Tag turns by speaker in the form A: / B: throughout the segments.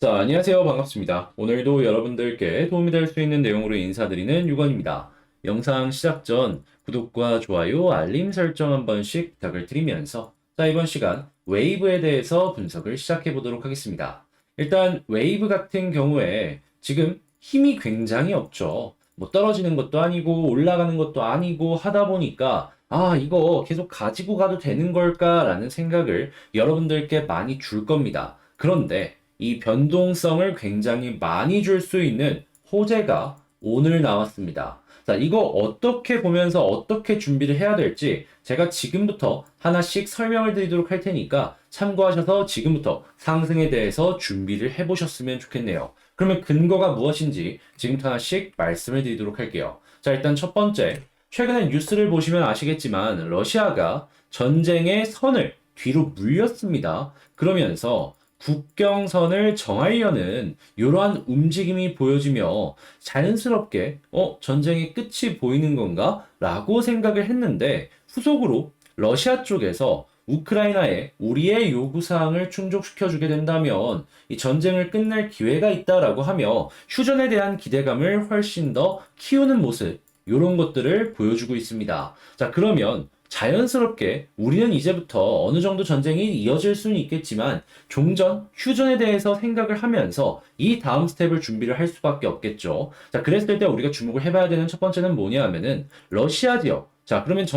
A: 자, 안녕하세요. 반갑습니다. 오늘도 여러분들께 도움이 될 수 있는 내용으로 인사드리는 유건입니다. 영상 시작 전 구독과 좋아요, 알림 설정 한 번씩 부탁을 드리면서 자, 이번 시간 웨이브에 대해서 분석을 시작해 보도록 하겠습니다. 일단 웨이브 같은 경우에 지금 힘이 굉장히 없죠. 뭐 떨어지는 것도 아니고 올라가는 것도 아니고 하다 보니까 이거 계속 가지고 가도 되는 걸까라는 생각을 여러분들께 많이 줄 겁니다. 그런데 이 변동성을 굉장히 많이 줄 수 있는 호재가 오늘 나왔습니다. 자, 이거 어떻게 보면서 어떻게 준비를 해야 될지 제가 지금부터 하나씩 설명을 드리도록 할 테니까 참고하셔서 지금부터 상승에 대해서 준비를 해보셨으면 좋겠네요. 그러면 근거가 무엇인지 지금부터 하나씩 말씀을 드리도록 할게요. 자, 일단 첫 번째, 최근에 뉴스를 보시면 아시겠지만 러시아가 전쟁의 선을 뒤로 물렸습니다. 그러면서 국경선을 정하려는 이러한 움직임이 보여지며 자연스럽게 전쟁의 끝이 보이는 건가? 라고 생각을 했는데 후속으로 러시아 쪽에서 우크라이나에 우리의 요구사항을 충족시켜주게 된다면 이 전쟁을 끝낼 기회가 있다라고 하며 휴전에 대한 기대감을 훨씬 더 키우는 모습 이런 것들을 보여주고 있습니다. 자, 그러면 자연스럽게 우리는 이제부터 어느 정도 전쟁이 이어질 수는 있겠지만 종전, 휴전에 대해서 생각을 하면서 이 다음 스텝을 준비를 할 수밖에 없겠죠. 자, 그랬을 때 우리가 주목을 해봐야 되는 첫 번째는 뭐냐 하면은 러시아 지역. 자, 그러면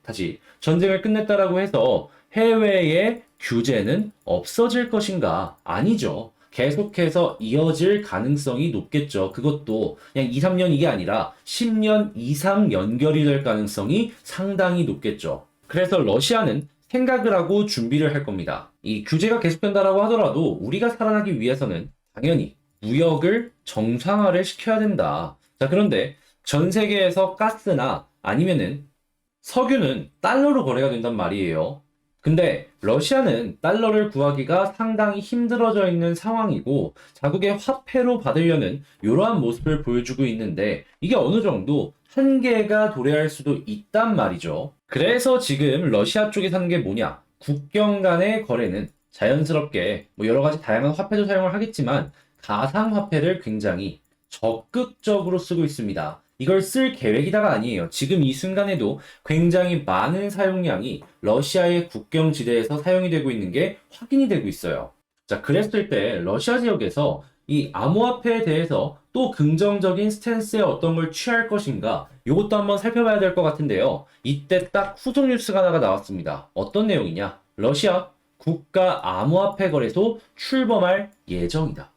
A: 다시 전쟁을 끝냈다라고 해서 해외의 규제는 없어질 것인가? 아니죠. 계속해서 이어질 가능성이 높겠죠. 그것도 그냥 2, 3년 이게 아니라 10년 이상 연결이 될 가능성이 상당히 높겠죠. 그래서 러시아는 생각을 하고 준비를 할 겁니다. 이 규제가 계속된다라고 하더라도 우리가 살아나기 위해서는 당연히 무역을 정상화를 시켜야 된다. 자, 그런데 전 세계에서 가스나 아니면은 석유는 달러로 거래가 된단 말이에요. 근데 러시아는 달러를 구하기가 상당히 힘들어져 있는 상황이고 자국의 화폐로 받으려는 이러한 모습을 보여주고 있는데 이게 어느 정도 한계가 도래할 수도 있단 말이죠. 그래서 지금 러시아 쪽에서 하는 게 뭐냐? 국경 간의 거래는 자연스럽게 뭐 여러 가지 다양한 화폐도 사용을 하겠지만 가상화폐를 굉장히 적극적으로 쓰고 있습니다. 이걸 쓸 계획이다가 아니에요. 지금 이 순간에도 굉장히 많은 사용량이 러시아의 국경지대에서 사용이 되고 있는 게 확인이 되고 있어요. 자, 그랬을 때 러시아 지역에서 이 암호화폐에 대해서 또 긍정적인 스탠스에 어떤 걸 취할 것인가 이것도 한번 살펴봐야 될 것 같은데요. 이때 딱 후속 뉴스가 하나가 나왔습니다. 어떤 내용이냐? 러시아 국가 암호화폐 거래소 출범할 예정이다.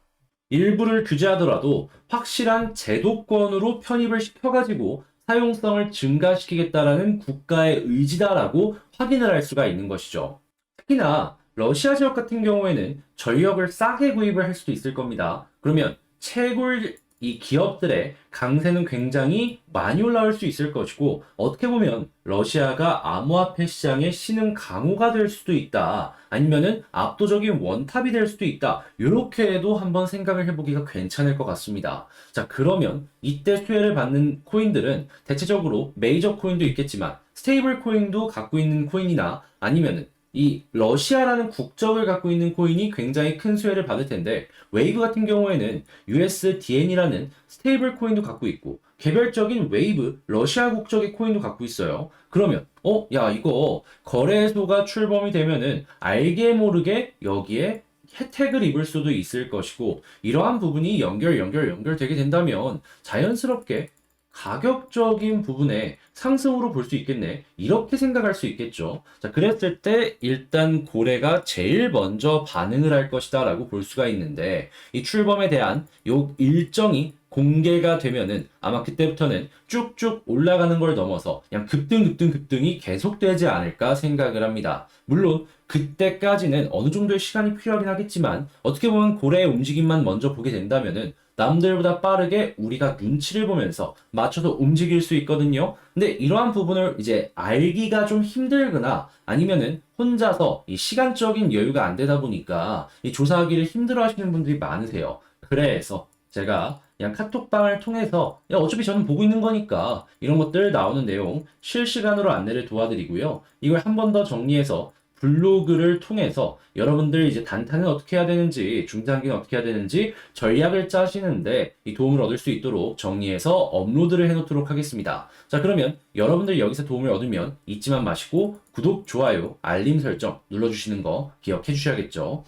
A: 일부를 규제하더라도 확실한 제도권으로 편입을 시켜가지고 사용성을 증가시키겠다라는 국가의 의지다라고 확인을 할 수가 있는 것이죠. 특히나 러시아 지역 같은 경우에는 전력을 싸게 구입을 할 수도 있을 겁니다. 그러면 채굴 이 기업들의 강세는 굉장히 많이 올라올 수 있을 것이고 어떻게 보면 러시아가 암호화폐 시장의 신흥 강호가 될 수도 있다. 아니면은 압도적인 원탑이 될 수도 있다. 이렇게도 한번 생각을 해보기가 괜찮을 것 같습니다. 자, 그러면 이때 수혜를 받는 코인들은 대체적으로 메이저 코인도 있겠지만 스테이블 코인도 갖고 있는 코인이나 아니면은 이 러시아라는 국적을 갖고 있는 코인이 굉장히 큰 수혜를 받을 텐데 웨이브 같은 경우에는 USDN이라는 스테이블 코인도 갖고 있고 개별적인 웨이브 러시아 국적의 코인도 갖고 있어요. 그러면 야 이거 거래소가 출범이 되면은 알게 모르게 여기에 혜택을 입을 수도 있을 것이고 이러한 부분이 연결되게 된다면 자연스럽게 가격적인 부분에 상승으로 볼 수 있겠네. 이렇게 생각할 수 있겠죠. 자, 그랬을 때 일단 고래가 제일 먼저 반응을 할 것이다 라고 볼 수가 있는데 이 출범에 대한 요 일정이 공개가 되면은 아마 그때부터는 쭉쭉 올라가는 걸 넘어서 그냥 급등이 계속되지 않을까 생각을 합니다. 물론 그때까지는 어느 정도의 시간이 필요하긴 하겠지만 어떻게 보면 고래의 움직임만 먼저 보게 된다면은 남들보다 빠르게 우리가 눈치를 보면서 맞춰서 움직일 수 있거든요. 근데 이러한 부분을 이제 알기가 좀 힘들거나 아니면은 혼자서 이 시간적인 여유가 안 되다 보니까 이 조사하기를 힘들어 하시는 분들이 많으세요. 그래서 제가 그냥 카톡방을 통해서 야, 어차피 저는 보고 있는 거니까 이런 것들 나오는 내용 실시간으로 안내를 도와드리고요. 이걸 한 번 더 정리해서 블로그를 통해서 여러분들 이제 단타는 어떻게 해야 되는지, 중장기는 어떻게 해야 되는지 전략을 짜시는데 이 도움을 얻을 수 있도록 정리해서 업로드를 해놓도록 하겠습니다. 자, 그러면 여러분들 여기서 도움을 얻으면 잊지만 마시고 구독, 좋아요, 알림 설정 눌러주시는 거 기억해 주셔야겠죠.